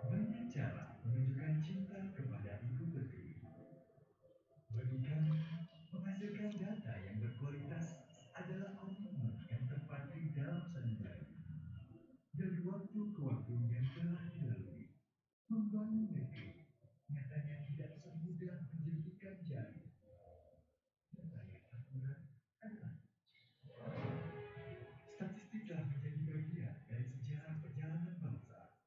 Banyak cara menunjukkan cinta kepada ibu pertiwi. Bagi kami, menghasilkan data yang berkualitas adalah komitmen yang terpatri dalam sanubari. Dari waktu ke waktu yang telah dilalui, membangun negeri nyatanya tidak semudah menjentikan jari. Data yang akurat adalah statistik telah menjadi bagian dari sejarah perjalanan bangsa.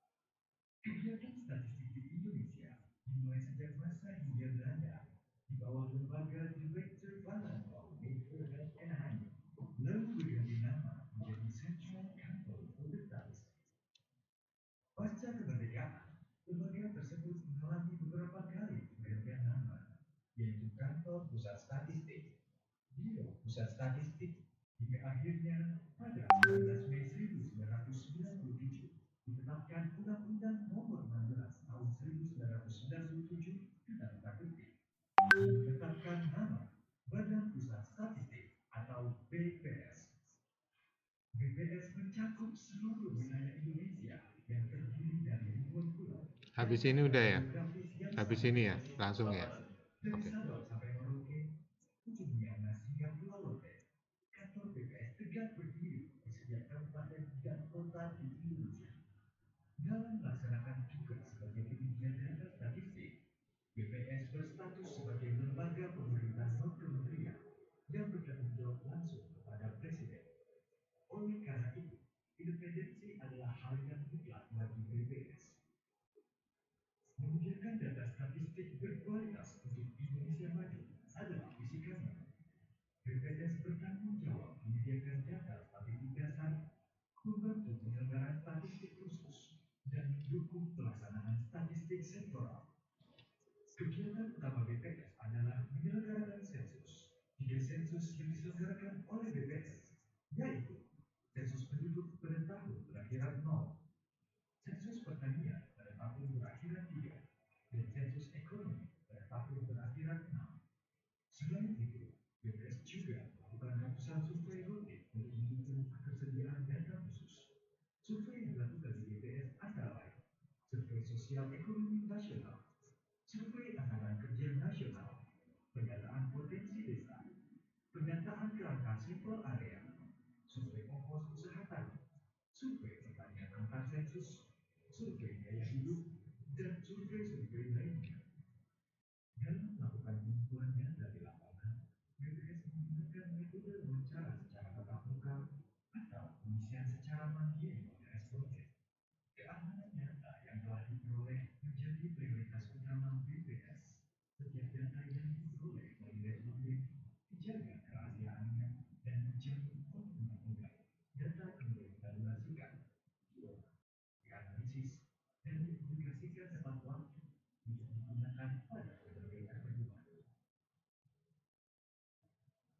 Kegiatan statistik di Indonesia dimulai sejak masa Hindia Belanda di bawah lembaga Director van Landbouw, Nederland en Haine, lalu berganti nama menjadi Central Council for the Statistics. Pasca kemerdekaan, lembaga tersebut mengalami beberapa kali pergantian nama, yaitu Kantor Pusat Statistik, Biro Pusat Statistik, hingga akhirnya pada 19 Mei 1997 ditetapkan Undang-Undang Nomor 16 Tahun 1997 tentang statistik, menetapkan nama Badan Pusat Statistik atau BPS. BPS mencakup seluruh wilayah Indonesia yang terdiri dari ribuan pulau. Habis ini udah ya? Habis ini ya? Langsung ya? Dari Oke. Sabang sampai Merauke, ujung Miangas hingga Pulau Lote, kantor BPS tegak berdiri di setiap kabupaten dan kota di Indonesia. Dalam melaksanakan tugas sebagai penyedia data statistik, BPS berstatus sebagai lembaga pemerintah non-kementerian yang bertanggung jawab langsung kepada Presiden. Oleh karena itu, independensi adalah hal yang mutlak bagi BPS. Menyediakan data statistik berkualitas untuk Indonesia maju adalah visi kami. BPS bertanggung jawab menyediakan data statistik dasar, membantu penyelenggaraan statistik khusus, dan mendukung pelaksanaan statistik sektoral. Kegiatan utama BPS adalah menyelenggarakan sensus. 3 sensus yang diselenggarakan oleh BPS, yaitu sensus penduduk pada tahun berakhiran 0, sensus pertanian pada tahun berakhiran 3, dan sensus ekonomi pada tahun berakhiran 6. Selain itu, BPS juga melakukan ratusan survei rutin untuk mendukung ketersediaan data khusus. Survei yang dilakukan di BPS antara lain survei sosial ekonomi nasional, survei anggaran kerja nasional, pendataan potensi desa, pendataan kerangka sampel area, survei ongkos usaha tani, survei pertanian antar sensus, survei gaya hidup, dan survei-survei lainnya. Dalam melakukan pengumpulan data di lapangan, BPS menggunakan metode wawancara secara tatap muka atau pengisian secara mandiri oleh responden. Keamanan data yang telah diperoleh menjadi prioritas utama BPS. Setiap data yang diperoleh dari responden dijaga kerahasiaannya dan dijamin oleh undang-undang. Data kemudian ditabulasikan, dianalisis, dan dipublikasikan tepat waktu untuk digunakan pada berbagai keperluan.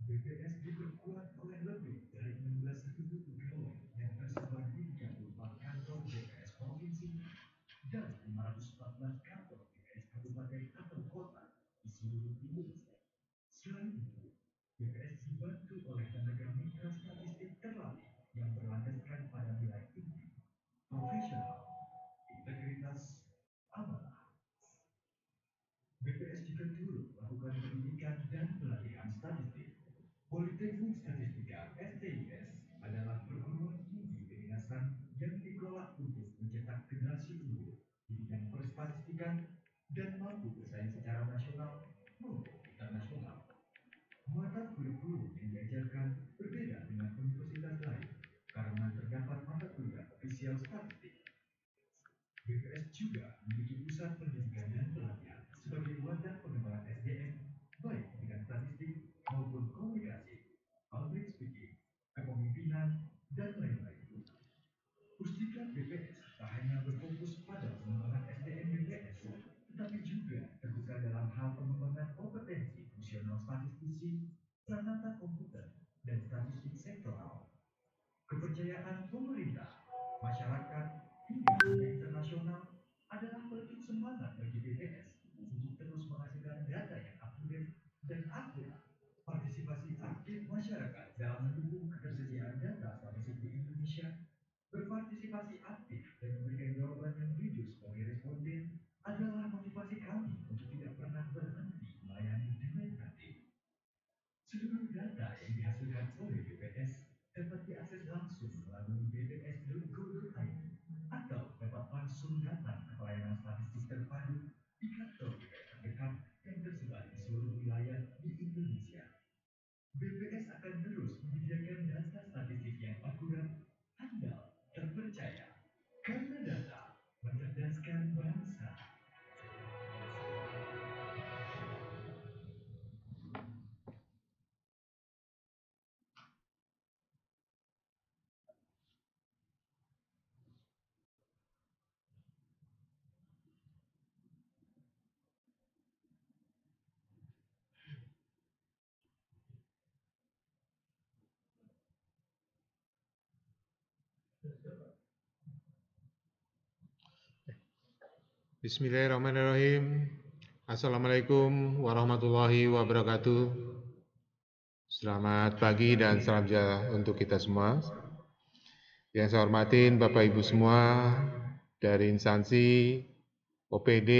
BPS diperkuat oleh lebih dari 16.000 pegawai yang tersebar di 34 kantor BPS provinsi dan 514 kantor BPS kabupaten atau kota di seluruh Indonesia. Selain itu, BPS dibantu oleh tenaga mitra statistik terlatih yang berlandaskan pada nilai inti, profesional, integritas, amanah. BPS juga turut melakukan pendidikan dan pelatihan statistik. Politeknik Statistika (STIS) adalah perguruan tinggi kedinasan yang dikelola untuk mencetak generasi unggul di bidang perstatistikan dan mampu bersaing secara nasional maupun internasional. Mata kurikulum yang diajarkan berbeda dengan universitas lain karena terdapat mata kuliah ofisial statistik. BPS juga memiliki pusat pendidikan dan pelatihan sebagai wadah pengembangan SDM baik di bidang statistik maupun komunikasi, public speaking, kepemimpinan, dan lain-lain. Pustikan BPS tak hanya berfokus pada pengembangan SDM BPS, tetapi juga terbuka dalam hal pengembangan kompetensi fungsional statistisi, pranata komputer, dan statistik sektoral. Kepercayaan pemerintah, masyarakat, hingga dunia internasional adalah bentuk semangat bagi BPS untuk terus menghasilkan data yang up-to-date dan akurat. Partisipasi aktif masyarakat dalam mendukung ketersediaan data statistik di Indonesia, berpartisipasi aktif dan memberikan jawaban yang jujur responden adalah motivasi kami untuk tidak pernah berhenti melayani dengan kreatif. Seluruh data yang dihasilkan oleh BPS dapat diakses langsung melalui bps.go.id atau dapat langsung datang ke pelayanan statistik terpadu di kantor BPS terdekat yang tersebar di seluruh wilayah di Indonesia. BPS akan terus menyediakan data statistik yang akurat, handal, terpercaya. Karena data mencerdaskan bangsa. Bismillahirrahmanirrahim. Assalamualaikum warahmatullahi wabarakatuh. Selamat pagi dan salam sejahtera untuk kita semua. Yang saya hormatin Bapak Ibu semua dari instansi OPD,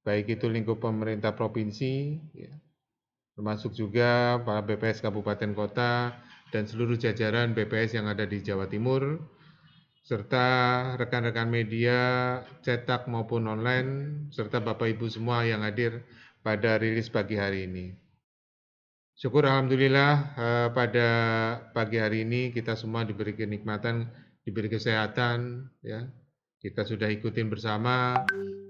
baik itu lingkup pemerintah provinsi, ya, termasuk juga para BPS Kabupaten Kota dan seluruh jajaran BPS yang ada di Jawa Timur, serta rekan-rekan media cetak maupun online, serta Bapak Ibu semua yang hadir pada rilis pagi hari ini. Syukur Alhamdulillah pada pagi hari ini kita semua diberi kenikmatan, diberi kesehatan, ya. Kita sudah ikutin bersama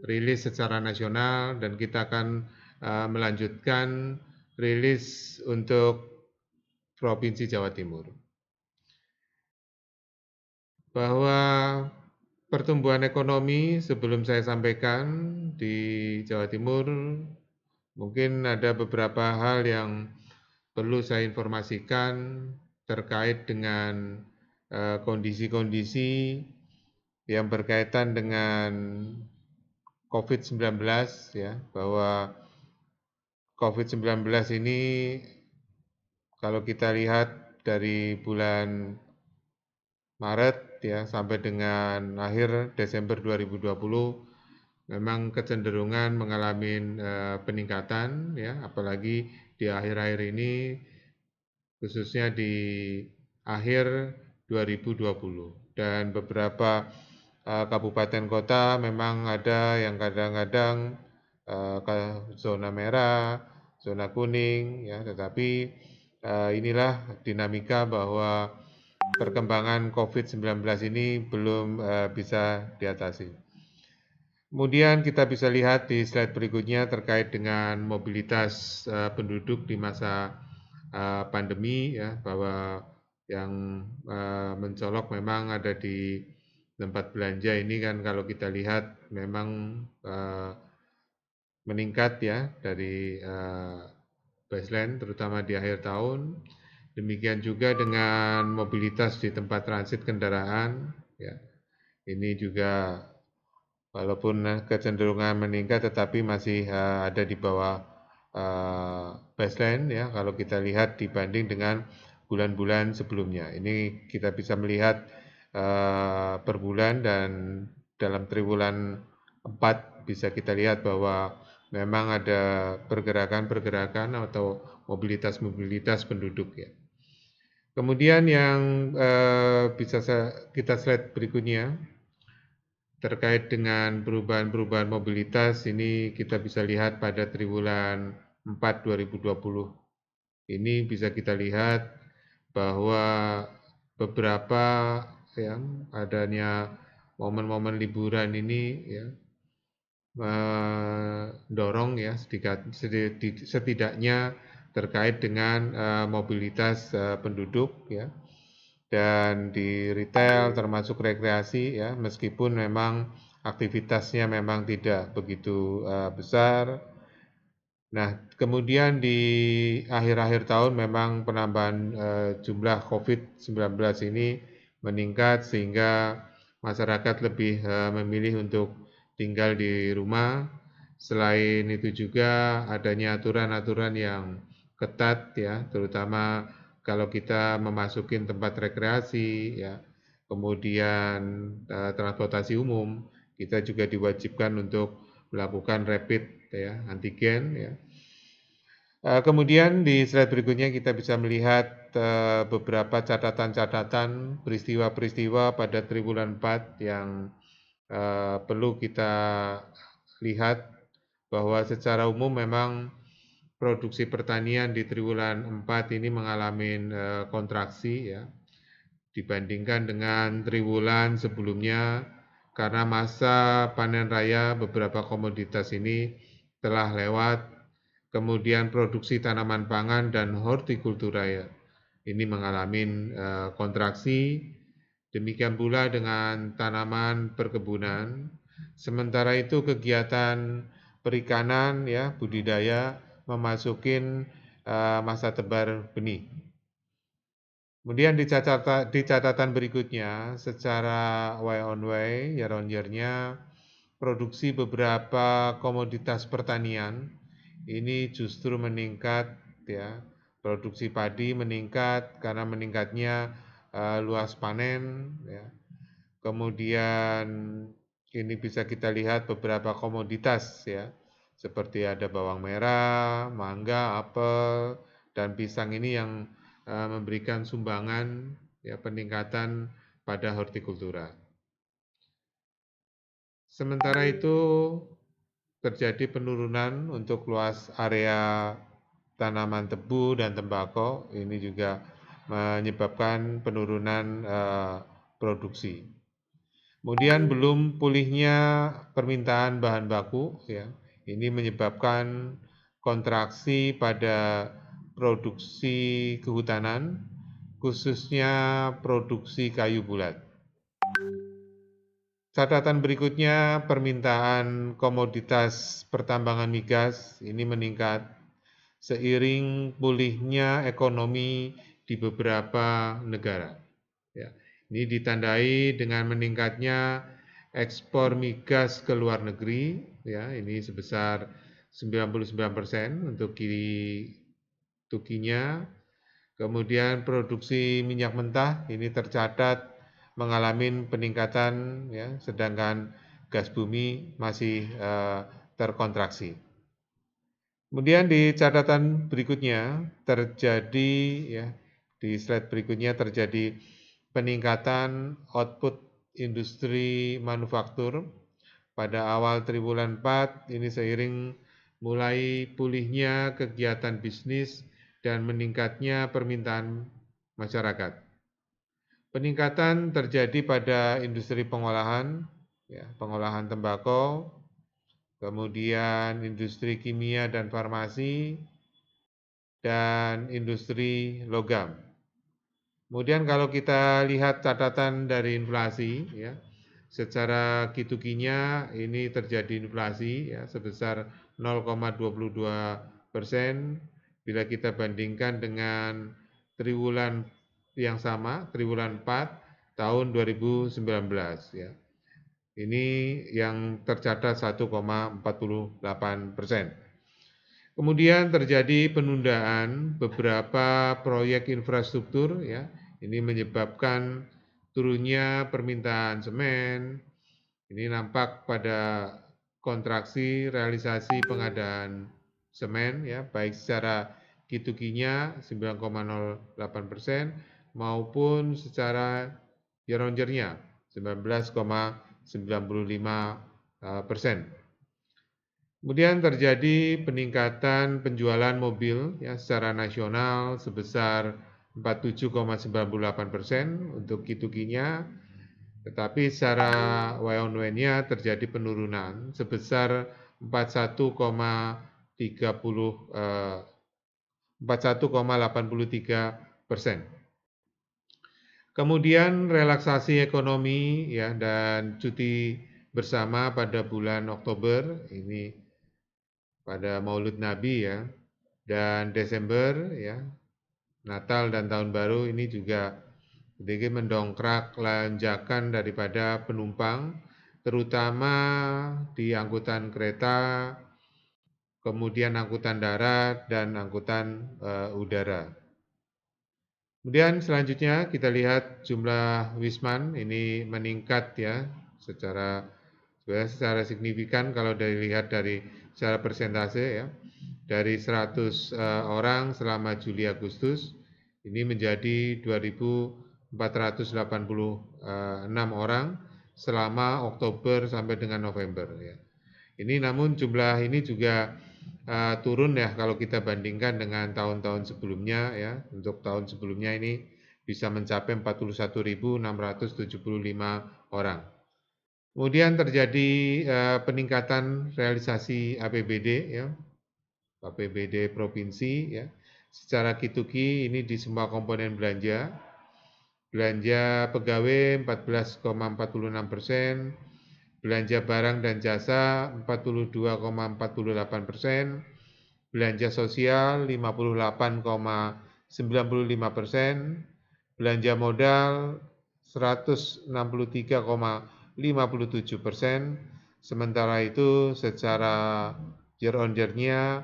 rilis secara nasional dan kita akan melanjutkan rilis untuk Provinsi Jawa Timur. Bahwa pertumbuhan ekonomi sebelum saya sampaikan di Jawa Timur, mungkin ada beberapa hal yang perlu saya informasikan terkait dengan kondisi-kondisi yang berkaitan dengan COVID-19, ya, bahwa COVID-19 ini kalau kita lihat dari bulan Maret ya sampai dengan akhir Desember 2020 memang kecenderungan mengalami peningkatan, ya, apalagi di akhir-akhir ini khususnya di akhir 2020 dan beberapa kabupaten kota memang ada yang kadang-kadang zona merah, zona kuning, ya, tetapi inilah dinamika bahwa perkembangan COVID-19 ini belum bisa diatasi. Kemudian kita bisa lihat di slide berikutnya terkait dengan mobilitas penduduk di masa pandemi, ya, bahwa yang mencolok memang ada di tempat belanja ini kan kalau kita lihat memang meningkat ya dari baseline terutama di akhir tahun. Demikian juga dengan mobilitas di tempat transit kendaraan, ya. Ini juga walaupun kecenderungan meningkat tetapi masih ada di bawah baseline ya kalau kita lihat dibanding dengan bulan-bulan sebelumnya. Ini kita bisa melihat per bulan dan dalam triwulan 4 bisa kita lihat bahwa memang ada pergerakan-pergerakan atau mobilitas-mobilitas penduduk ya. Kemudian yang bisa kita slide berikutnya terkait dengan perubahan-perubahan mobilitas ini kita bisa lihat pada triwulan 4 2020. Ini bisa kita lihat bahwa beberapa yang adanya momen-momen liburan ini ya mendorong ya setidaknya terkait dengan mobilitas penduduk ya dan di retail termasuk rekreasi ya meskipun memang aktivitasnya memang tidak begitu besar. Nah, kemudian di akhir-akhir tahun memang penambahan jumlah COVID-19 ini meningkat sehingga masyarakat lebih memilih untuk tinggal di rumah. Selain itu juga adanya aturan-aturan yang ketat ya, terutama kalau kita memasukin tempat rekreasi ya, kemudian transportasi umum Kita juga diwajibkan untuk melakukan rapid ya, antigen ya. Kemudian di slide berikutnya kita bisa melihat beberapa catatan-catatan peristiwa-peristiwa pada triwulan 4 yang perlu kita lihat bahwa secara umum memang produksi pertanian di triwulan 4 ini mengalami kontraksi ya dibandingkan dengan triwulan sebelumnya karena masa panen raya beberapa komoditas ini telah lewat. Kemudian produksi tanaman pangan dan hortikultura ya, ini mengalami kontraksi. Demikian pula dengan tanaman perkebunan. Sementara itu kegiatan perikanan ya, budidaya memasukin masa tebar benih. Kemudian di catatan berikutnya secara Y on Y, year on year-nya produksi beberapa komoditas pertanian ini justru meningkat ya. Produksi padi meningkat karena meningkatnya luas panen ya. Kemudian ini bisa kita lihat beberapa komoditas ya. Seperti ada bawang merah, mangga, apel, dan pisang ini yang memberikan sumbangan ya peningkatan pada hortikultura. Sementara itu terjadi penurunan untuk luas area tanaman tebu dan tembakau, ini juga menyebabkan penurunan produksi. Kemudian belum pulihnya permintaan bahan baku, ya, ini menyebabkan kontraksi pada produksi kehutanan, khususnya produksi kayu bulat. Catatan berikutnya, permintaan komoditas pertambangan migas ini meningkat seiring pulihnya ekonomi di beberapa negara. Ya, ini ditandai dengan meningkatnya ekspor migas ke luar negeri, ya, ini sebesar 99% untuk tukinya. Kemudian produksi minyak mentah ini tercatat mengalami peningkatan, ya, sedangkan gas bumi masih terkontraksi. Kemudian di catatan berikutnya terjadi, ya, di slide berikutnya terjadi peningkatan output industri manufaktur pada awal triwulan 4 ini seiring mulai pulihnya kegiatan bisnis dan meningkatnya permintaan masyarakat. Peningkatan terjadi pada industri pengolahan, ya, pengolahan tembakau, kemudian industri kimia dan farmasi, dan industri logam. Kemudian kalau kita lihat catatan dari inflasi, ya, secara kitukinya ini terjadi inflasi ya, sebesar 0,22% bila kita bandingkan dengan triwulan yang sama, triwulan 4 tahun 2019 ya. Ini yang tercatat 1,48%. Kemudian terjadi penundaan beberapa proyek infrastruktur ya. Ini menyebabkan turunnya permintaan semen. Ini nampak pada kontraksi realisasi pengadaan semen ya, baik secara kitukinya 9,08% maupun secara year on year-nya 19,95%. Kemudian terjadi peningkatan penjualan mobil ya secara nasional sebesar 47,98% untuk kitukinya, tetapi secara Y on Y-nya terjadi penurunan sebesar 41,83%. Kemudian relaksasi ekonomi ya dan cuti bersama pada bulan Oktober ini pada Maulid Nabi ya, dan Desember ya, Natal dan Tahun Baru ini juga sedikit mendongkrak lonjakan daripada penumpang, terutama di angkutan kereta, kemudian angkutan darat dan angkutan udara. Kemudian selanjutnya kita lihat jumlah wisman ini meningkat ya secara Sebenarnya secara signifikan kalau dilihat dari secara persentase ya, dari 100 orang selama Juli Agustus ini menjadi 2.486 orang selama Oktober sampai dengan November ya. Ini namun jumlah ini juga turun ya kalau kita bandingkan dengan tahun-tahun sebelumnya ya. Untuk tahun sebelumnya ini bisa mencapai 41.675 orang. Kemudian terjadi peningkatan realisasi APBD ya, APBD provinsi ya. Secara Ki-to-Ki ini di semua komponen belanja. Belanja pegawai 14,46%, belanja barang dan jasa 42,48%, belanja sosial 58,95%, belanja modal 163,57%, sementara itu secara year on year-nya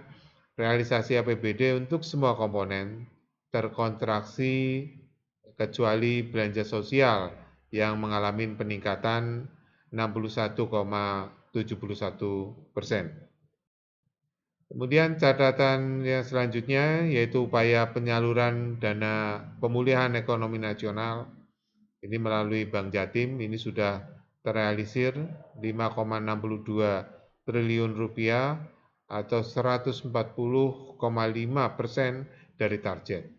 realisasi APBD untuk semua komponen terkontraksi kecuali belanja sosial yang mengalami peningkatan 61,71%. Kemudian catatan yang selanjutnya yaitu upaya penyaluran dana pemulihan ekonomi nasional ini melalui Bank Jatim ini sudah terrealisir 5,62 triliun rupiah atau 140,5% dari target.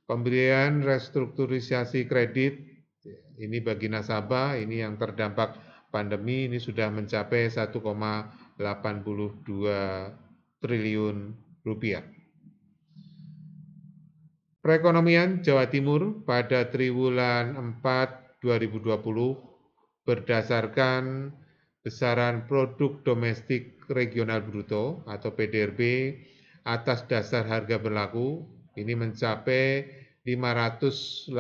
Pemberian restrukturisasi kredit ini bagi nasabah ini yang terdampak pandemi ini sudah mencapai 1,82 triliun rupiah. Perekonomian Jawa Timur pada triwulan 4 2020 berdasarkan besaran produk domestik regional bruto atau PDRB atas dasar harga berlaku ini mencapai 581,5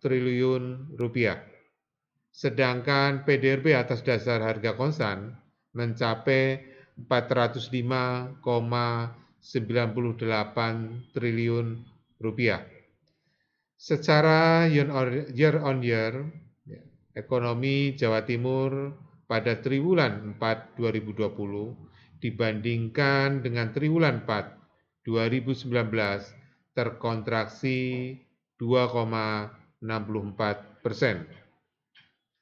triliun rupiah. Sedangkan PDRB atas dasar harga konstan mencapai 405,98 triliun rupiah. Secara year on year, ekonomi Jawa Timur pada triwulan 4 2020 dibandingkan dengan triwulan 4 2019 terkontraksi 2,64%.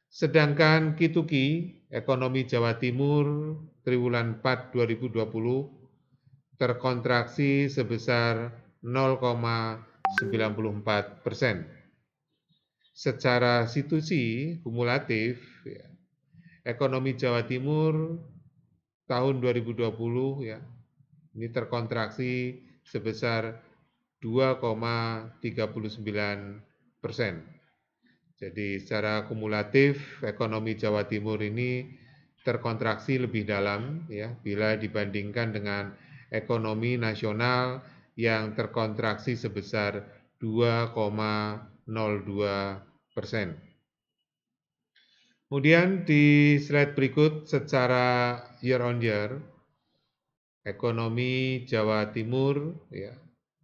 Sedangkan Ki-to-Ki ekonomi Jawa Timur triwulan 4 2020 terkontraksi sebesar 0,94%. Secara situasi kumulatif ekonomi Jawa Timur tahun 2020 ya ini terkontraksi sebesar 2,39%. Jadi secara kumulatif ekonomi Jawa Timur ini terkontraksi lebih dalam ya bila dibandingkan dengan ekonomi nasional yang terkontraksi sebesar 2,02%. Kemudian di slide berikut secara year on year ekonomi Jawa Timur ya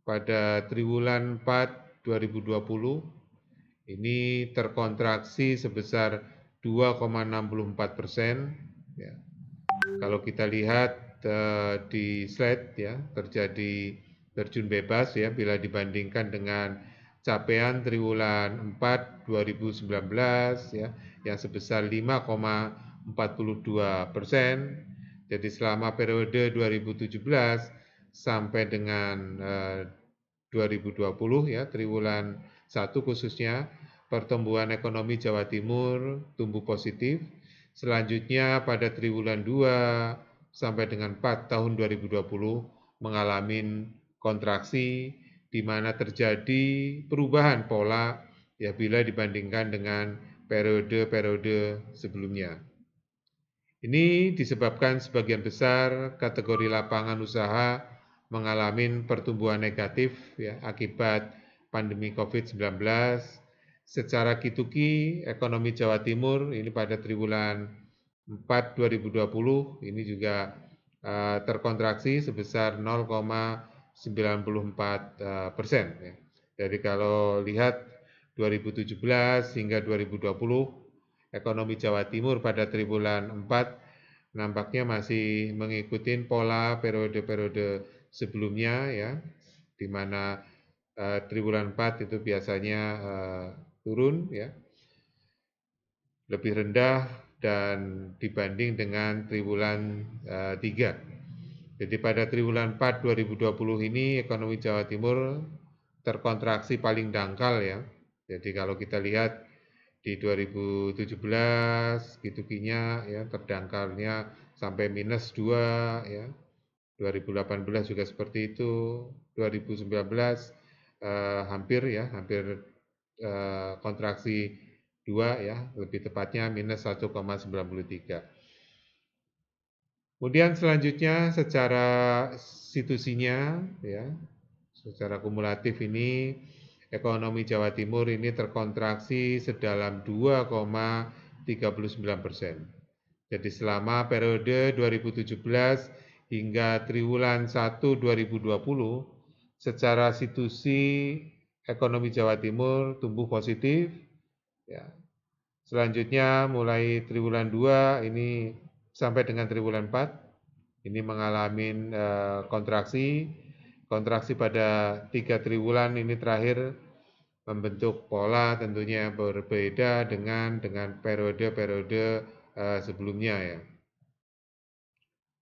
pada triwulan 4 2020 ini terkontraksi sebesar 2,64%. Ya. Kalau kita lihat di slide ya terjadi terjun bebas ya bila dibandingkan dengan capaian triwulan 4 2019 ya yang sebesar 5,42%. Jadi selama periode 2017 sampai dengan 2020 ya triwulan 1 khususnya pertumbuhan ekonomi Jawa Timur tumbuh positif. Selanjutnya pada triwulan 2 sampai dengan 4 tahun 2020 mengalami kontraksi di mana terjadi perubahan pola ya bila dibandingkan dengan periode-periode sebelumnya. Ini disebabkan sebagian besar kategori lapangan usaha mengalami pertumbuhan negatif ya akibat pandemi COVID-19. Secara Ki-to-Ki ekonomi Jawa Timur ini pada triwulan 4 2020 ini juga terkontraksi sebesar 0,94%. Ya. Jadi kalau lihat 2017 hingga 2020 ekonomi Jawa Timur pada triwulan 4 nampaknya masih mengikuti pola periode-periode sebelumnya ya, di mana triwulan 4 itu biasanya turun ya, lebih rendah dan dibanding dengan triwulan 3. Jadi pada triwulan 4 2020 ini ekonomi Jawa Timur terkontraksi paling dangkal ya. Jadi kalau kita lihat di 2017 Gitukinya ya terdangkalnya sampai -2 ya. 2018 juga seperti itu. 2019 hampir kontraksi 2 ya, lebih tepatnya -1,93. Kemudian selanjutnya secara situsinya ya, secara kumulatif ini ekonomi Jawa Timur ini terkontraksi sedalam 2,39%. Jadi selama periode 2017 hingga triwulan 1 2020 secara situsi ekonomi Jawa Timur tumbuh positif ya. Selanjutnya mulai triwulan 2 ini sampai dengan triwulan 4 ini mengalami kontraksi pada 3 triwulan ini terakhir membentuk pola tentunya berbeda dengan periode-periode sebelumnya ya.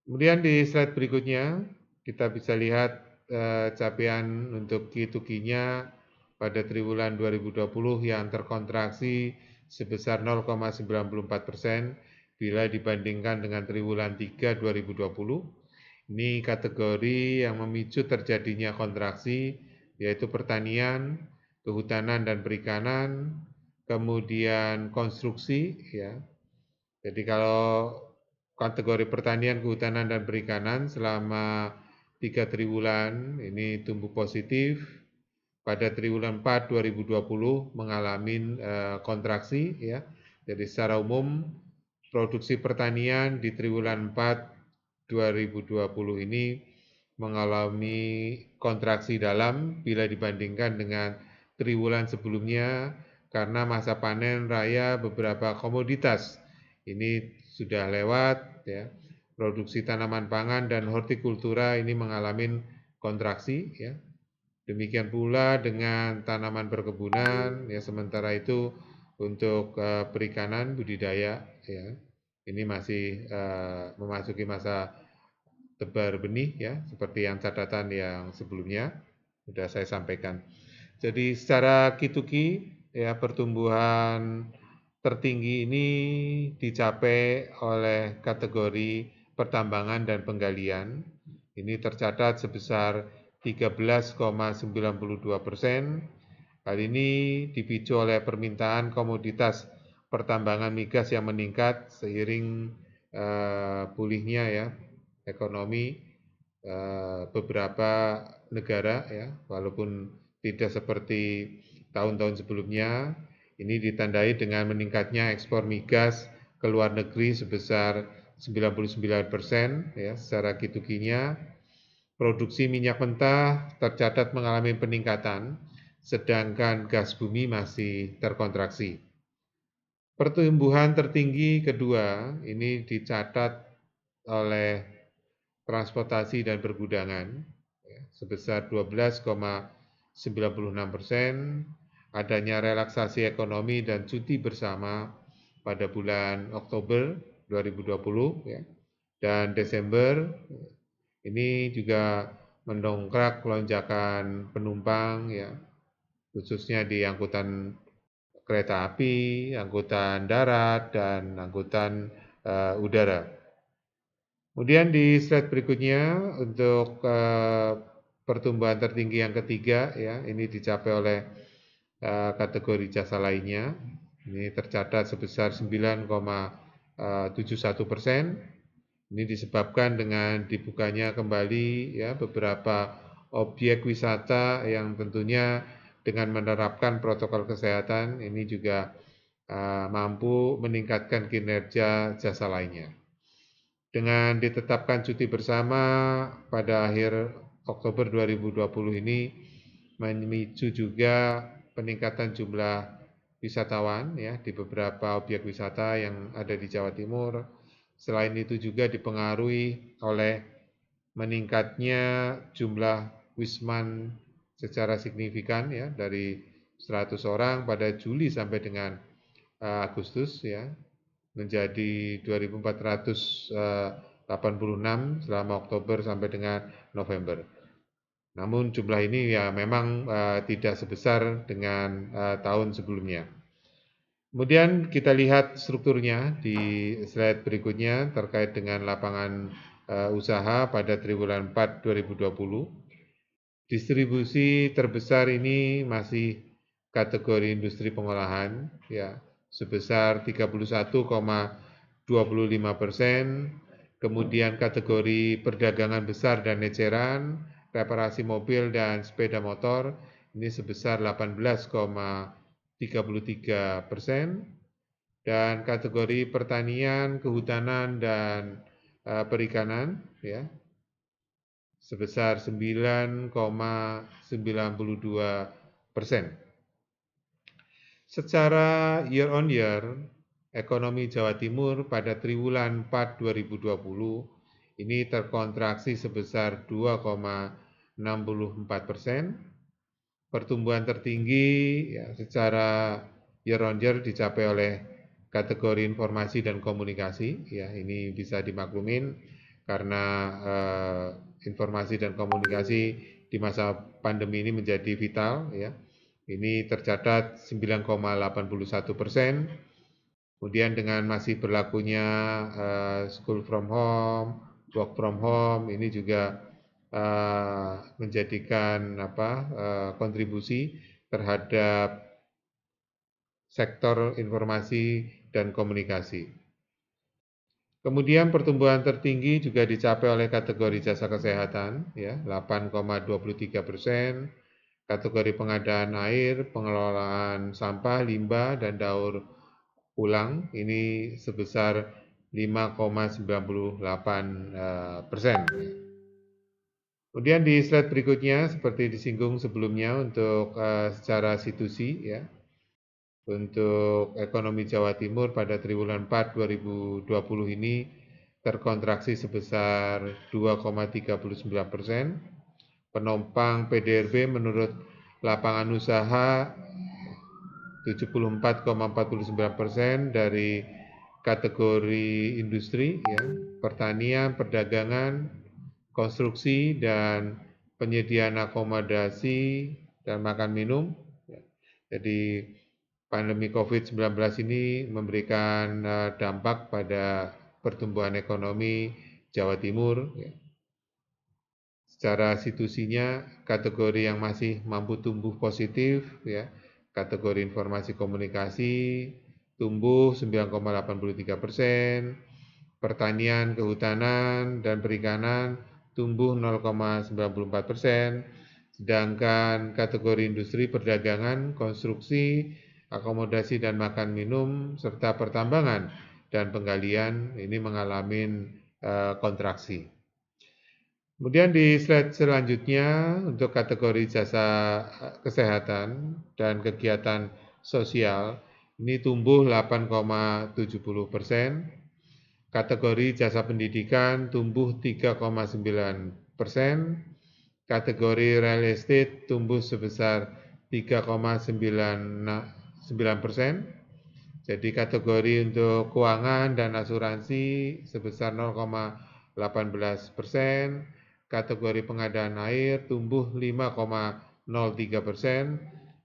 Kemudian di slide berikutnya kita bisa lihat capaian untuk Q2-nya pada triwulan 2020 yang terkontraksi sebesar 0,94% bila dibandingkan dengan triwulan 3 2020. Ini kategori yang memicu terjadinya kontraksi yaitu pertanian, kehutanan dan perikanan, kemudian konstruksi ya. Jadi kalau kategori pertanian, kehutanan dan perikanan selama 3 triwulan ini tumbuh positif. Pada triwulan 4 2020 mengalami kontraksi ya. Jadi secara umum produksi pertanian di triwulan 4 2020 ini mengalami kontraksi dalam bila dibandingkan dengan triwulan sebelumnya karena masa panen raya beberapa komoditas ini sudah lewat ya. Produksi tanaman pangan dan hortikultura ini mengalami kontraksi ya. Demikian pula dengan tanaman perkebunan ya, sementara itu untuk perikanan budidaya ya. Ini masih memasuki masa tebar benih ya, seperti yang catatan yang sebelumnya sudah saya sampaikan. Jadi secara Q2Q ya pertumbuhan tertinggi ini dicapai oleh kategori pertambangan dan penggalian. Ini tercatat sebesar 13,92%. Hal ini dipicu oleh permintaan komoditas pertambangan migas yang meningkat seiring pulihnya ya ekonomi beberapa negara ya, walaupun tidak seperti tahun-tahun sebelumnya. Ini ditandai dengan meningkatnya ekspor migas ke luar negeri sebesar 99% ya secara Q2Q-nya. Produksi minyak mentah tercatat mengalami peningkatan, sedangkan gas bumi masih terkontraksi. Pertumbuhan tertinggi kedua ini dicatat oleh transportasi dan pergudangan ya, sebesar 12,96%. Adanya relaksasi ekonomi dan cuti bersama pada bulan Oktober 2020 ya, dan Desember ini juga mendongkrak lonjakan penumpang ya, khususnya di angkutan kereta api, angkutan darat dan angkutan udara. Kemudian di slide berikutnya untuk pertumbuhan tertinggi yang ketiga ya, ini dicapai oleh kategori jasa lainnya. Ini tercatat sebesar 9,71%. Ini disebabkan dengan dibukanya kembali ya beberapa objek wisata yang tentunya dengan menerapkan protokol kesehatan ini juga mampu meningkatkan kinerja jasa lainnya. Dengan ditetapkan cuti bersama pada akhir Oktober 2020 ini memicu juga peningkatan jumlah wisatawan ya di beberapa objek wisata yang ada di Jawa Timur. Selain itu juga dipengaruhi oleh meningkatnya jumlah wisman secara signifikan ya dari 100 orang pada Juli sampai dengan Agustus ya menjadi 2.486 selama Oktober sampai dengan November. Namun jumlah ini ya memang tidak sebesar dengan tahun sebelumnya. Kemudian kita lihat strukturnya di slide berikutnya terkait dengan lapangan usaha pada triwulan 4 2020. Distribusi terbesar ini masih kategori industri pengolahan ya sebesar 31,25%, kemudian kategori perdagangan besar dan eceran, reparasi mobil dan sepeda motor ini sebesar 18,33%, dan kategori pertanian, kehutanan dan perikanan ya sebesar 9,92%. Secara year on year, ekonomi Jawa Timur pada triwulan 4 2020 ini terkontraksi sebesar 2,64%. Pertumbuhan tertinggi ya, secara year on year dicapai oleh kategori informasi dan komunikasi. Ya, ini bisa dimaklumin karena informasi dan komunikasi di masa pandemi ini menjadi vital. Ya, ini tercatat 9,81%. Kemudian dengan masih berlakunya school from home, work from home, ini juga menjadikan kontribusi terhadap sektor informasi dan komunikasi. Kemudian pertumbuhan tertinggi juga dicapai oleh kategori jasa kesehatan, ya 8,23%, kategori pengadaan air, pengelolaan sampah, limbah, dan daur ulang ini sebesar 5,98%. Kemudian di slide berikutnya seperti disinggung sebelumnya untuk secara situasi ya. Untuk ekonomi Jawa Timur pada triwulan 4 2020 ini terkontraksi sebesar 2,39%. Penopang PDRB menurut lapangan usaha 74,49% dari kategori industri ya, pertanian, perdagangan, konstruksi dan penyediaan akomodasi dan makan minum. Jadi pandemi COVID-19 ini memberikan dampak pada pertumbuhan ekonomi Jawa Timur. Ya. Secara situasinya, kategori yang masih mampu tumbuh positif, ya, kategori informasi komunikasi tumbuh 9,83%, pertanian, kehutanan, dan perikanan tumbuh 0,94%, sedangkan kategori industri, perdagangan, konstruksi, akomodasi dan makan minum, serta pertambangan dan penggalian ini mengalami kontraksi. Kemudian di slide selanjutnya untuk kategori jasa kesehatan dan kegiatan sosial ini tumbuh 8,70%, kategori jasa pendidikan tumbuh 3,9%, kategori real estate tumbuh sebesar 3,99%, jadi kategori untuk keuangan dan asuransi sebesar 0,18%, kategori pengadaan air tumbuh 5,03%,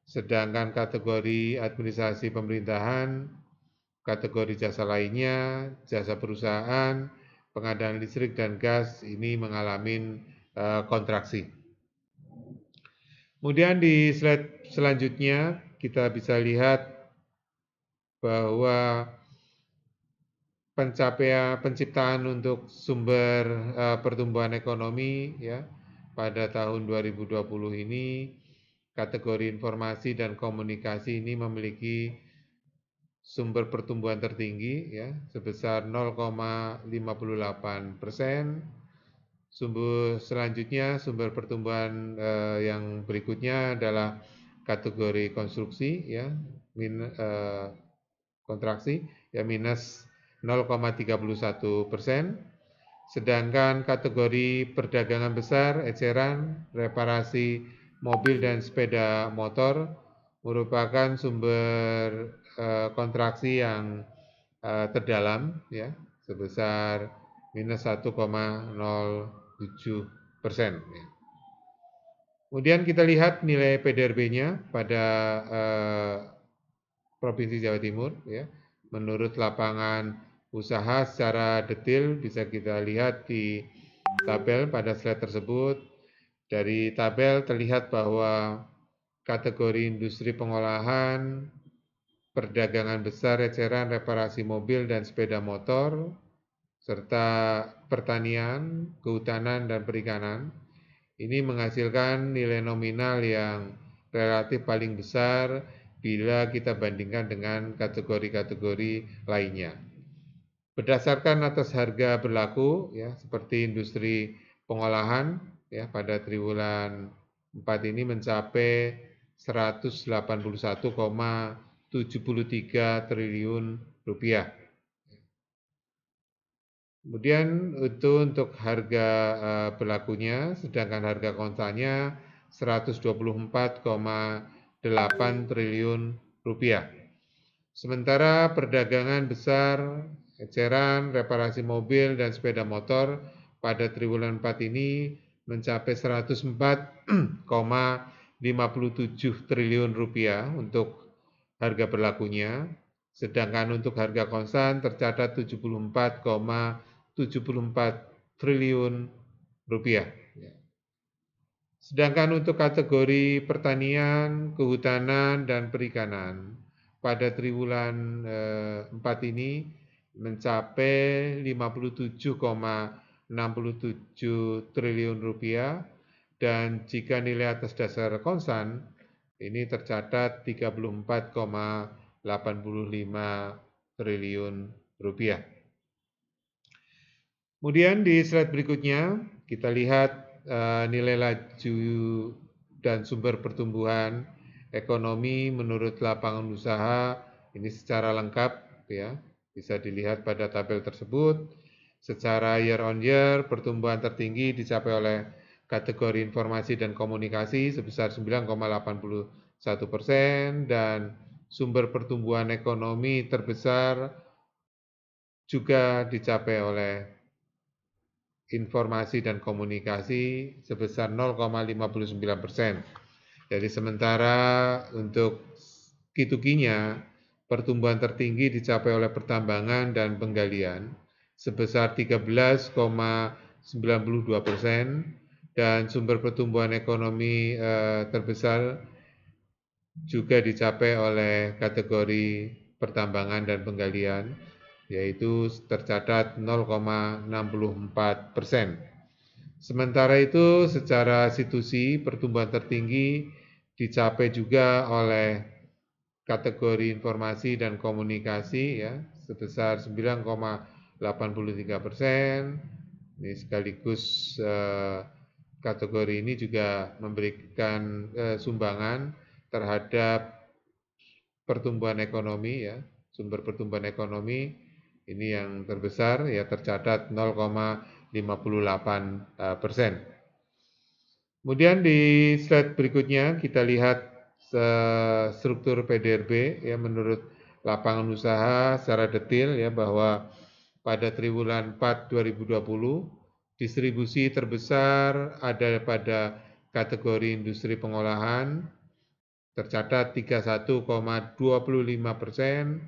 sedangkan kategori administrasi pemerintahan, kategori jasa lainnya, jasa perusahaan, pengadaan listrik dan gas ini mengalami kontraksi. Kemudian di slide selanjutnya kita bisa lihat bahwa penciptaan untuk sumber pertumbuhan ekonomi ya pada tahun 2020 ini kategori informasi dan komunikasi ini memiliki sumber pertumbuhan tertinggi ya sebesar 0,58%. Sumber selanjutnya sumber pertumbuhan yang berikutnya adalah kategori konstruksi ya kontraksi ya minus 0,31%. Sedangkan kategori perdagangan besar, eceran, reparasi mobil dan sepeda motor merupakan sumber kontraksi yang terdalam ya sebesar minus 1,07%. Ya. Kemudian kita lihat nilai PDRB-nya pada Provinsi Jawa Timur ya. Menurut lapangan usaha secara detail bisa kita lihat di tabel pada slide tersebut. Dari tabel terlihat bahwa kategori industri pengolahan, perdagangan besar, eceran, reparasi mobil dan sepeda motor, serta pertanian, kehutanan, dan perikanan, ini menghasilkan nilai nominal yang relatif paling besar bila kita bandingkan dengan kategori-kategori lainnya. Berdasarkan atas harga berlaku, ya, seperti industri pengolahan, ya, pada triwulan 4 ini mencapai 181,73 triliun rupiah. Kemudian itu untuk harga berlakunya, sedangkan harga kontannya 124,8 triliun rupiah. Sementara perdagangan besar, eceran, reparasi mobil dan sepeda motor pada triwulan 4 ini mencapai 104,57 triliun rupiah untuk harga berlakunya, sedangkan untuk harga konstan tercatat 74,74 triliun rupiah. Sedangkan untuk kategori pertanian, kehutanan, dan perikanan pada triwulan 4 ini mencapai 57,67 triliun rupiah dan jika nilai atas dasar konstan ini tercatat 34,85 triliun rupiah. Kemudian di slide berikutnya kita lihat nilai laju dan sumber pertumbuhan ekonomi menurut lapangan usaha ini secara lengkap ya bisa dilihat pada tabel tersebut. Secara year on year pertumbuhan tertinggi dicapai oleh kategori informasi dan komunikasi sebesar 9,81% dan sumber pertumbuhan ekonomi terbesar juga dicapai oleh informasi dan komunikasi sebesar 0,59%. Jadi sementara untuk Q2-nya pertumbuhan tertinggi dicapai oleh pertambangan dan penggalian sebesar 13,92% dan sumber pertumbuhan ekonomi terbesar juga dicapai oleh kategori pertambangan dan penggalian yaitu tercatat 0,64%. Sementara itu secara situasi pertumbuhan tertinggi dicapai juga oleh kategori informasi dan komunikasi ya sebesar 9,83%. Ini sekaligus kategori ini juga memberikan sumbangan terhadap pertumbuhan ekonomi ya sumber pertumbuhan ekonomi ini yang terbesar ya tercatat 0,58%. Kemudian di slide berikutnya kita lihat struktur PDRB ya menurut lapangan usaha secara detail ya bahwa pada triwulan 4 2020 distribusi terbesar ada pada kategori industri pengolahan tercatat 31,25%.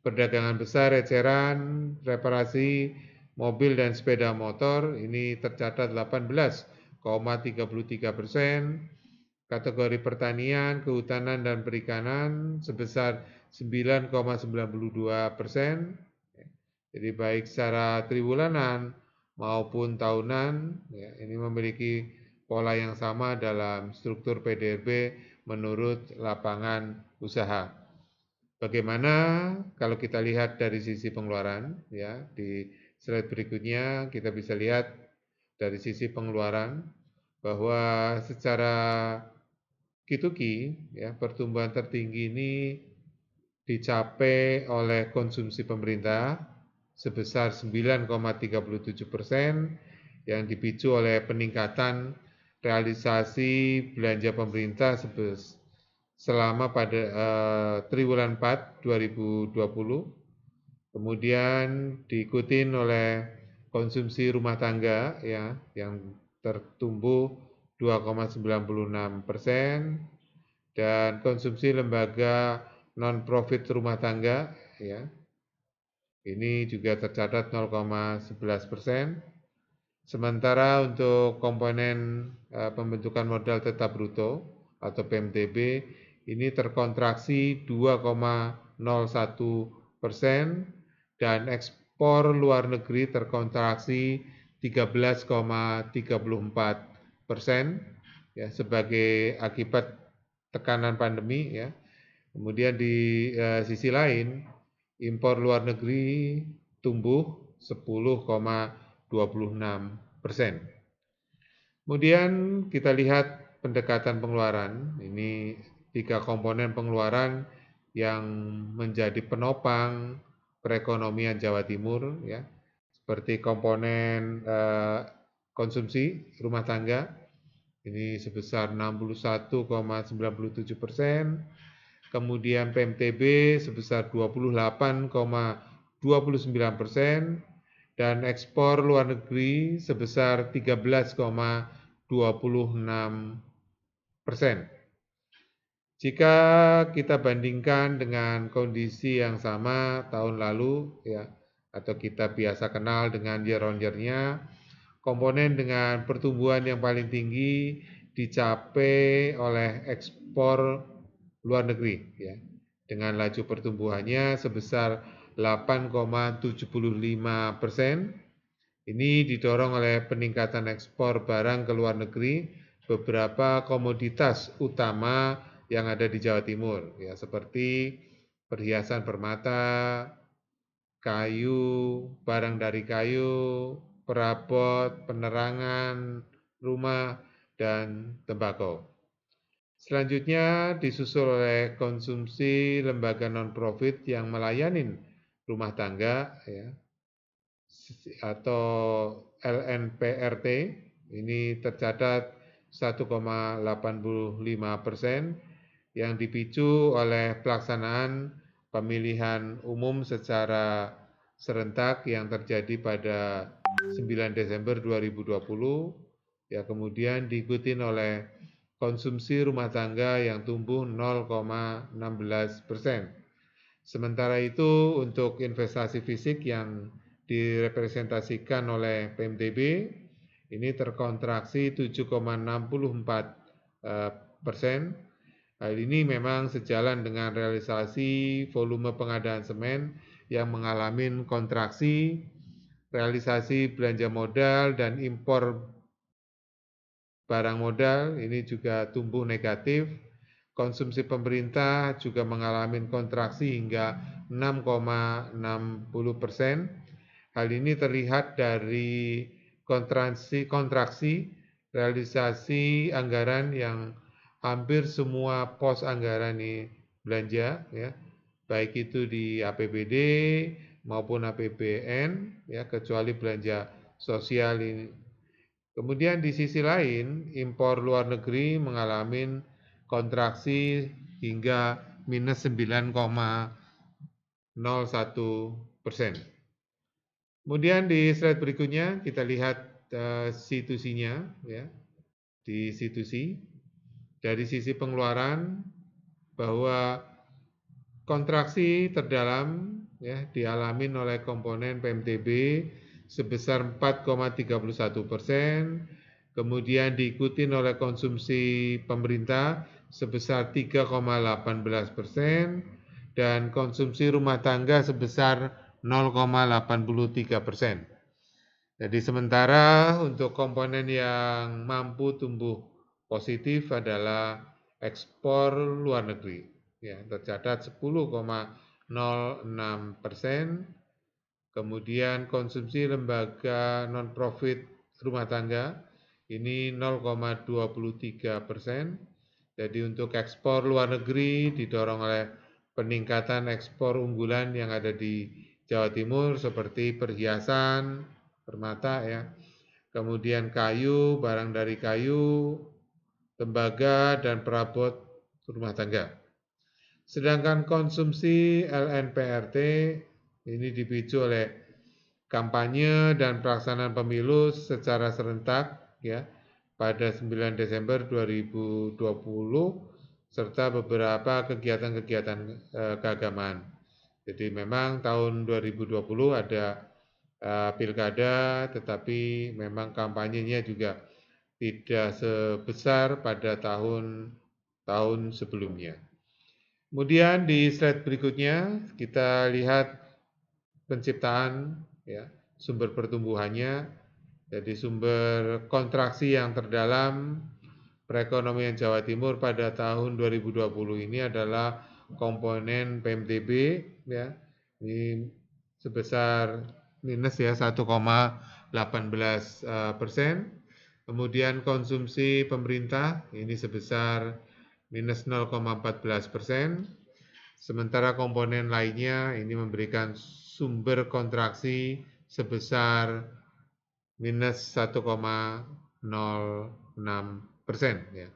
Perdagangan besar, eceran, reparasi mobil dan sepeda motor ini tercatat 18,33%. Kategori pertanian, kehutanan dan perikanan sebesar 9,92%. Jadi baik secara triwulanan maupun tahunan ya, ini memiliki pola yang sama dalam struktur PDRB menurut lapangan usaha. Bagaimana kalau kita lihat dari sisi pengeluaran ya di slide berikutnya kita bisa lihat dari sisi pengeluaran bahwa secara Q2Q ya pertumbuhan tertinggi ini dicapai oleh konsumsi pemerintah sebesar 9,37% yang dipicu oleh peningkatan realisasi belanja pemerintah selama pada triwulan 4 2020, kemudian diikuti oleh konsumsi rumah tangga ya yang tertumbuh 2,96% dan konsumsi lembaga non-profit rumah tangga ya ini juga tercatat 0,11%. Sementara untuk komponen pembentukan modal tetap bruto atau PMTB ini terkontraksi 2,01% dan ekspor luar negeri terkontraksi 13,34% ya sebagai akibat tekanan pandemi ya. Kemudian di sisi lain impor luar negeri tumbuh 10,26%. Kemudian kita lihat pendekatan pengeluaran. Ini 3 komponen pengeluaran yang menjadi penopang perekonomian Jawa Timur ya. Seperti komponen konsumsi rumah tangga ini sebesar 61,97%, kemudian PMTB sebesar 28,29% dan ekspor luar negeri sebesar 13,26%. Jika kita bandingkan dengan kondisi yang sama tahun lalu ya atau kita biasa kenal dengan year on year-nya, komponen dengan pertumbuhan yang paling tinggi dicapai oleh ekspor luar negeri ya dengan laju pertumbuhannya sebesar 8,75%. Ini didorong oleh peningkatan ekspor barang ke luar negeri beberapa komoditas utama yang ada di Jawa Timur ya seperti perhiasan permata, kayu, barang dari kayu, perabot, penerangan rumah dan tembakau. Selanjutnya disusul oleh konsumsi lembaga non-profit yang melayani rumah tangga ya, atau LNPRT ini tercatat 1,85% yang dipicu oleh pelaksanaan pemilihan umum secara serentak yang terjadi pada 9 Desember 2020 ya kemudian diikuti oleh konsumsi rumah tangga yang tumbuh 0,16%. Sementara itu untuk investasi fisik yang direpresentasikan oleh PMTB ini terkontraksi 7,64%. Hal ini memang sejalan dengan realisasi volume pengadaan semen yang mengalami kontraksi, realisasi belanja modal dan impor barang modal ini juga tumbuh negatif. Konsumsi pemerintah juga mengalami kontraksi hingga 6,60%. Hal ini terlihat dari kontraksi realisasi anggaran yang hampir semua pos anggaran ini belanja ya, baik itu di APBD maupun APBN ya kecuali belanja sosial ini. Kemudian di sisi lain impor luar negeri mengalami kontraksi hingga minus 9,01%. Kemudian di slide berikutnya kita lihat situsinya ya. Di situsi dari sisi pengeluaran bahwa kontraksi terdalam ya dialami oleh komponen PMTB sebesar 4,31%, kemudian diikuti oleh konsumsi pemerintah sebesar 3,18% dan konsumsi rumah tangga sebesar 0,83%. Jadi sementara untuk komponen yang mampu tumbuh positif adalah ekspor luar negeri ya tercatat 10,06%, kemudian konsumsi lembaga non-profit rumah tangga ini 0,23%. Jadi untuk ekspor luar negeri didorong oleh peningkatan ekspor unggulan yang ada di Jawa Timur seperti perhiasan, permata ya, kemudian kayu, barang dari kayu, tembaga, dan perabot rumah tangga. Sedangkan konsumsi LNPRT ini dipicu oleh kampanye dan pelaksanaan pemilu secara serentak ya pada 9 Desember 2020 serta beberapa kegiatan-kegiatan keagamaan. Jadi memang tahun 2020 ada pilkada, tetapi memang kampanyenya juga tidak sebesar pada tahun sebelumnya. Kemudian di slide berikutnya kita lihat penciptaan ya, sumber pertumbuhannya. Jadi sumber kontraksi yang terdalam perekonomian Jawa Timur pada tahun 2020 ini adalah komponen PMTB ya. Ini sebesar minus ya 1,18%. Kemudian konsumsi pemerintah ini sebesar minus 0,14%. Sementara komponen lainnya ini memberikan sumber kontraksi sebesar minus 1,06% ya.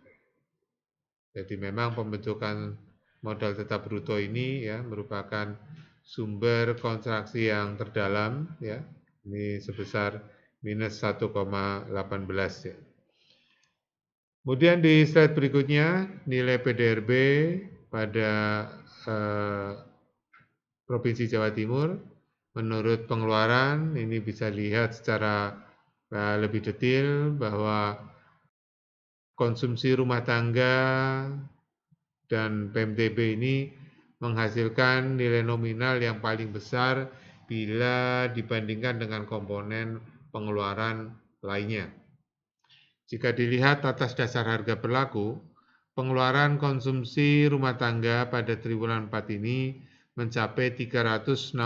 Jadi memang pembentukan modal tetap bruto ini ya merupakan sumber kontraksi yang terdalam ya. Ini sebesar minus 1,18 ya. Kemudian di slide berikutnya nilai PDRB pada Provinsi Jawa Timur menurut pengeluaran ini bisa lihat secara lebih detail bahwa konsumsi rumah tangga dan PMTB ini menghasilkan nilai nominal yang paling besar bila dibandingkan dengan komponen pengeluaran lainnya. Jika dilihat atas dasar harga berlaku, pengeluaran konsumsi rumah tangga pada triwulan 4 ini mencapai 360,38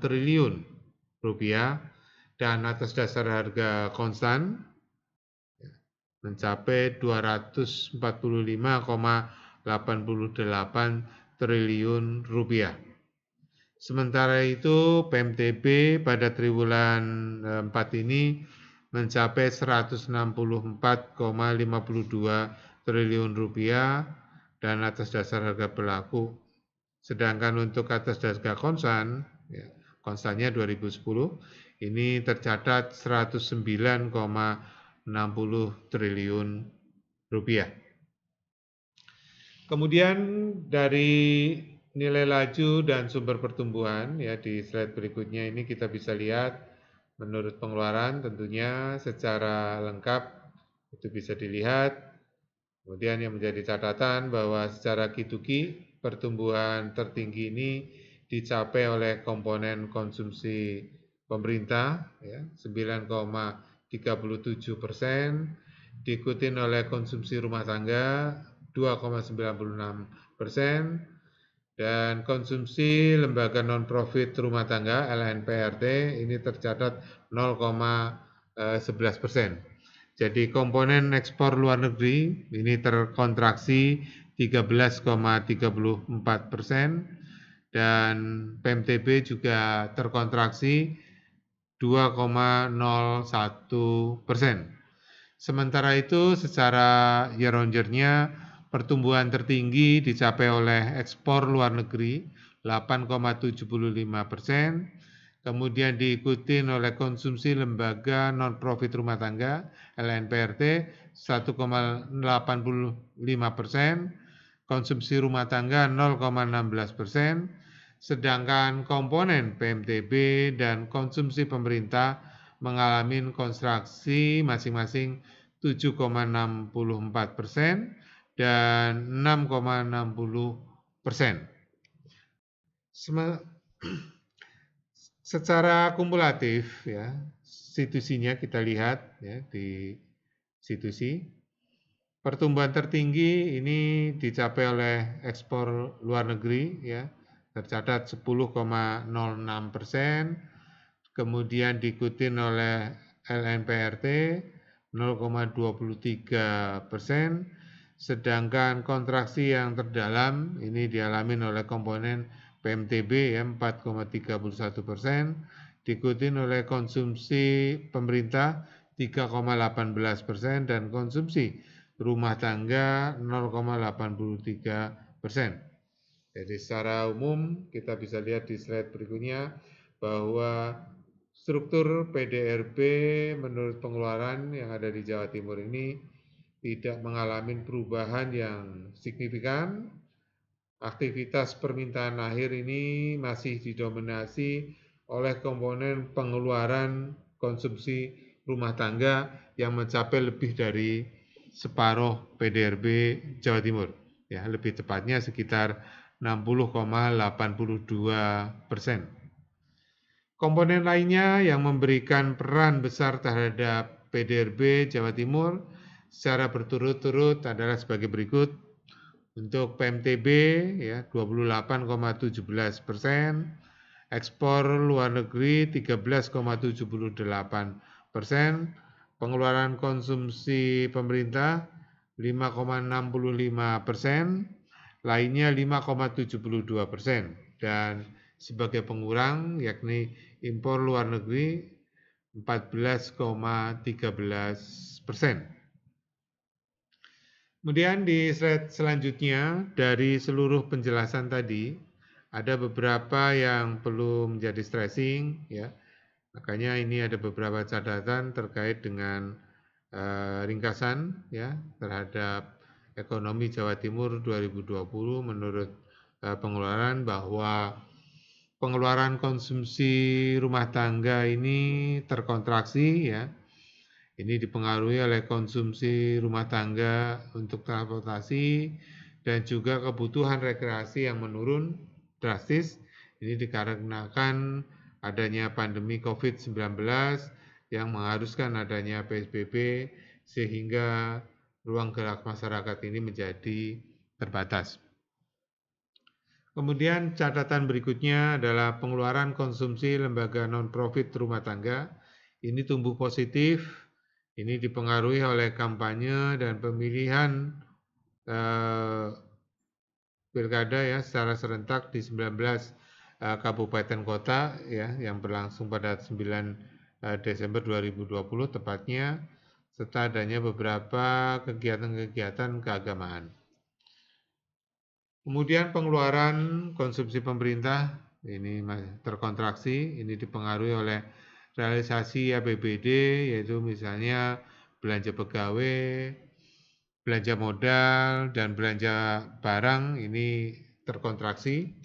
triliun rupiah dan atas dasar harga konstan mencapai 245,88 triliun rupiah. Sementara itu PMTB pada triwulan 4 ini mencapai 164,52 triliun rupiah dan atas dasar harga berlaku. Sedangkan untuk atas dasar konstan, ya, konstannya 2010, ini tercatat 109,60 triliun rupiah. Kemudian dari nilai laju dan sumber pertumbuhan ya di slide berikutnya ini kita bisa lihat menurut pengeluaran tentunya secara lengkap itu bisa dilihat. Kemudian yang menjadi catatan bahwa secara Q2Q pertumbuhan tertinggi ini dicapai oleh komponen konsumsi pemerintah ya 9,37%, diikuti oleh konsumsi rumah tangga 2,96% dan konsumsi lembaga non-profit rumah tangga LNPRT ini tercatat 0,11%. Jadi komponen ekspor luar negeri ini terkontraksi 13,34% dan PMTB juga terkontraksi 2,01%. Sementara itu secara year on year-nya pertumbuhan tertinggi dicapai oleh ekspor luar negeri 8,75%, kemudian diikuti oleh konsumsi lembaga non-profit rumah tangga LNPRT 1,85%, konsumsi rumah tangga 0,16%, sedangkan komponen PMTB dan konsumsi pemerintah mengalami kontraksi masing-masing 7,64% dan 6,60%. Secara kumulatif ya, situsinya kita lihat ya di situsi pertumbuhan tertinggi ini dicapai oleh ekspor luar negeri ya, tercatat 10,06%, kemudian diikuti oleh LNPRT 0,23%, sedangkan kontraksi yang terdalam ini dialami oleh komponen PMTB ya 4,31%, diikuti oleh konsumsi pemerintah 3,18% dan konsumsi rumah tangga 0,83%. Jadi secara umum kita bisa lihat di slide berikutnya bahwa struktur PDRB menurut pengeluaran yang ada di Jawa Timur ini tidak mengalami perubahan yang signifikan. Aktivitas permintaan akhir ini masih didominasi oleh komponen pengeluaran konsumsi rumah tangga yang mencapai lebih dari separuh PDRB Jawa Timur. Ya, lebih tepatnya sekitar 60,82%. Komponen lainnya yang memberikan peran besar terhadap PDRB Jawa Timur secara berturut-turut adalah sebagai berikut. Untuk PMTB ya 28,17%, ekspor luar negeri 13,78%, pengeluaran konsumsi pemerintah 5,65%, lainnya 5,72%, dan sebagai pengurang yakni impor luar negeri 14,13%. Kemudian di slide selanjutnya dari seluruh penjelasan tadi ada beberapa yang perlu menjadi stressing ya. Makanya ini ada beberapa catatan terkait dengan ringkasan ya terhadap ekonomi Jawa Timur 2020 menurut pengeluaran bahwa pengeluaran konsumsi rumah tangga ini terkontraksi ya. Ini dipengaruhi oleh konsumsi rumah tangga untuk transportasi dan juga kebutuhan rekreasi yang menurun drastis. Ini dikarenakan adanya pandemi COVID-19 yang mengharuskan adanya PSBB sehingga ruang gerak masyarakat ini menjadi terbatas. Kemudian catatan berikutnya adalah pengeluaran konsumsi lembaga non-profit rumah tangga. Ini tumbuh positif. Ini dipengaruhi oleh kampanye dan pemilihan pilkada ya secara serentak di 19 kabupaten kota ya yang berlangsung pada 9 Desember 2020 tepatnya, serta adanya beberapa kegiatan-kegiatan keagamaan. Kemudian pengeluaran konsumsi pemerintah ini terkontraksi, ini dipengaruhi oleh realisasi APBD yaitu misalnya belanja pegawai, belanja modal, dan belanja barang ini terkontraksi.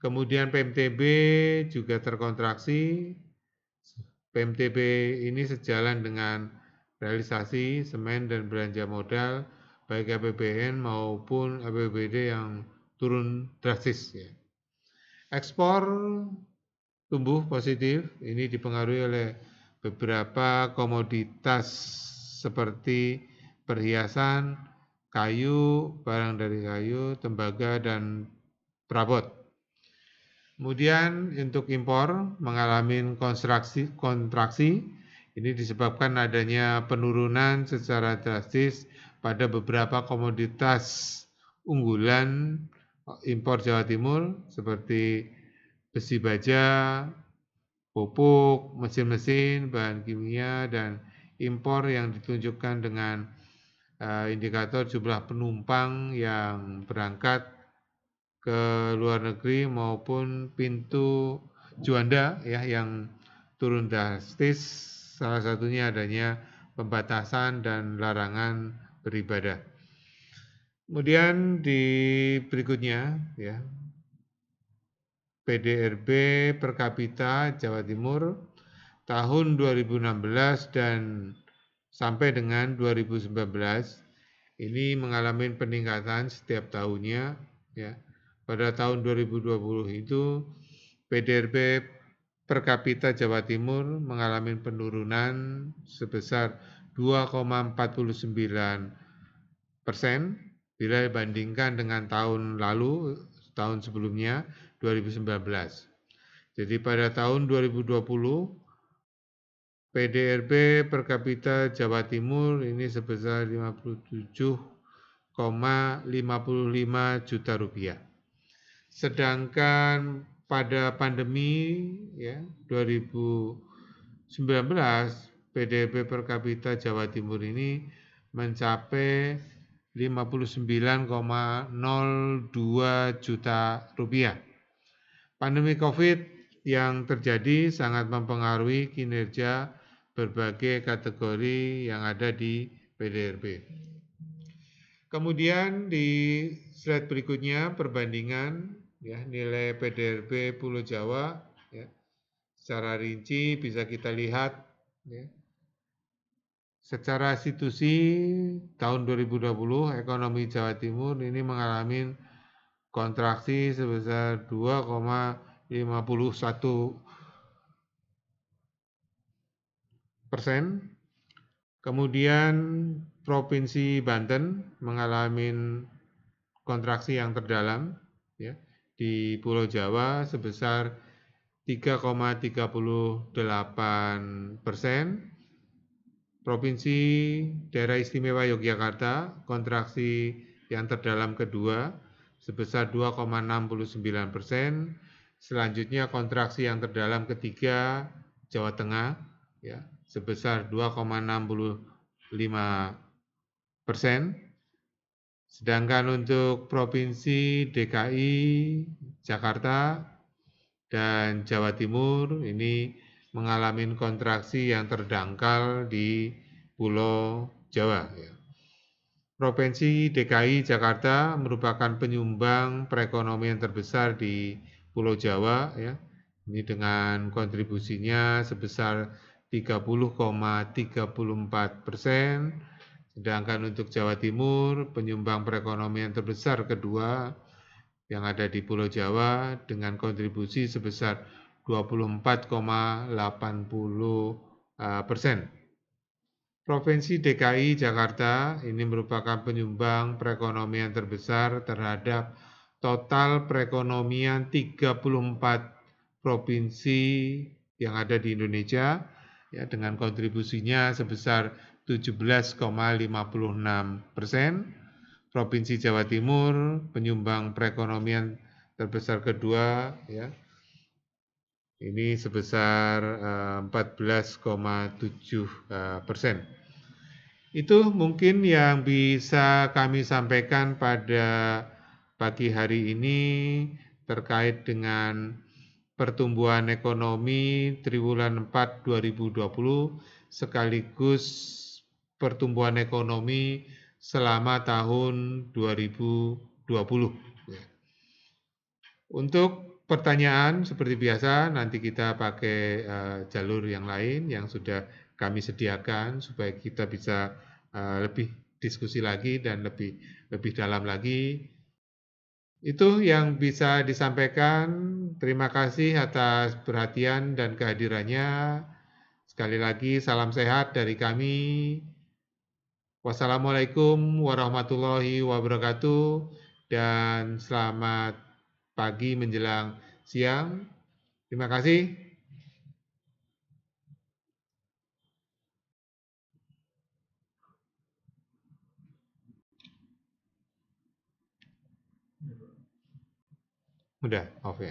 Kemudian PMTB juga terkontraksi. PMTB ini sejalan dengan realisasi semen dan belanja modal baik APBN maupun APBD yang turun drastis ya. Ekspor tumbuh positif, ini dipengaruhi oleh beberapa komoditas seperti perhiasan, kayu, barang dari kayu, tembaga, dan perabot. Kemudian untuk impor mengalami kontraksi, ini disebabkan adanya penurunan secara drastis pada beberapa komoditas unggulan impor Jawa Timur seperti besi baja, pupuk, mesin-mesin, bahan kimia, dan impor yang ditunjukkan dengan indikator jumlah penumpang yang berangkat ke luar negeri maupun pintu Juanda ya yang turun drastis, salah satunya adanya pembatasan dan larangan beribadah. Kemudian di berikutnya ya PDRB per kapita Jawa Timur tahun 2016 dan sampai dengan 2019 ini mengalami peningkatan setiap tahunnya ya. Pada tahun 2020 itu PDRB per kapita Jawa Timur mengalami penurunan sebesar 2,49% bila dibandingkan dengan tahun lalu, tahun sebelumnya 2019. Jadi pada tahun 2020 PDRB per kapita Jawa Timur ini sebesar 57,5 juta rupiah. Sedangkan pada pandemi ya 2019 PDB per kapita Jawa Timur ini mencapai 59,02 juta rupiah. Pandemi COVID yang terjadi sangat mempengaruhi kinerja berbagai kategori yang ada di PDRB. Kemudian di slide berikutnya perbandingan ya nilai PDRB Pulau Jawa ya. Secara rinci bisa kita lihat ya. Secara institusi tahun 2020 ekonomi Jawa Timur ini mengalami kontraksi sebesar 2,51%. Kemudian Provinsi Banten mengalami kontraksi yang terdalam ya, di Pulau Jawa sebesar 3,38%. Provinsi Daerah Istimewa Yogyakarta kontraksi yang terdalam kedua sebesar 2,69%. Selanjutnya kontraksi yang terdalam ketiga Jawa Tengah ya sebesar 2,65%. Sedangkan untuk Provinsi DKI Jakarta dan Jawa Timur ini mengalami kontraksi yang terdangkal di Pulau Jawa. Provinsi DKI Jakarta merupakan penyumbang perekonomian terbesar di Pulau Jawa, ya. Ini dengan kontribusinya sebesar 30,34%. Sedangkan untuk Jawa Timur, penyumbang perekonomian terbesar kedua yang ada di Pulau Jawa dengan kontribusi sebesar 24,80%. Provinsi DKI Jakarta ini merupakan penyumbang perekonomian terbesar terhadap total perekonomian 34 provinsi yang ada di Indonesia ya, dengan kontribusinya sebesar 17,56%. Provinsi Jawa Timur penyumbang perekonomian terbesar kedua ya. Ini sebesar 14,7%. Itu mungkin yang bisa kami sampaikan pada pagi hari ini terkait dengan pertumbuhan ekonomi triwulan 4 2020 sekaligus pertumbuhan ekonomi selama tahun 2020. Untuk pertanyaan seperti biasa nanti kita pakai jalur yang lain yang sudah kami sediakan supaya kita bisa lebih diskusi lagi dan lebih dalam lagi. Itu yang bisa disampaikan. Terima kasih atas perhatian dan kehadirannya. Sekali lagi salam sehat dari kami. Wassalamualaikum warahmatullahi wabarakatuh dan selamat pagi menjelang siang. Terima kasih. Udah, oke.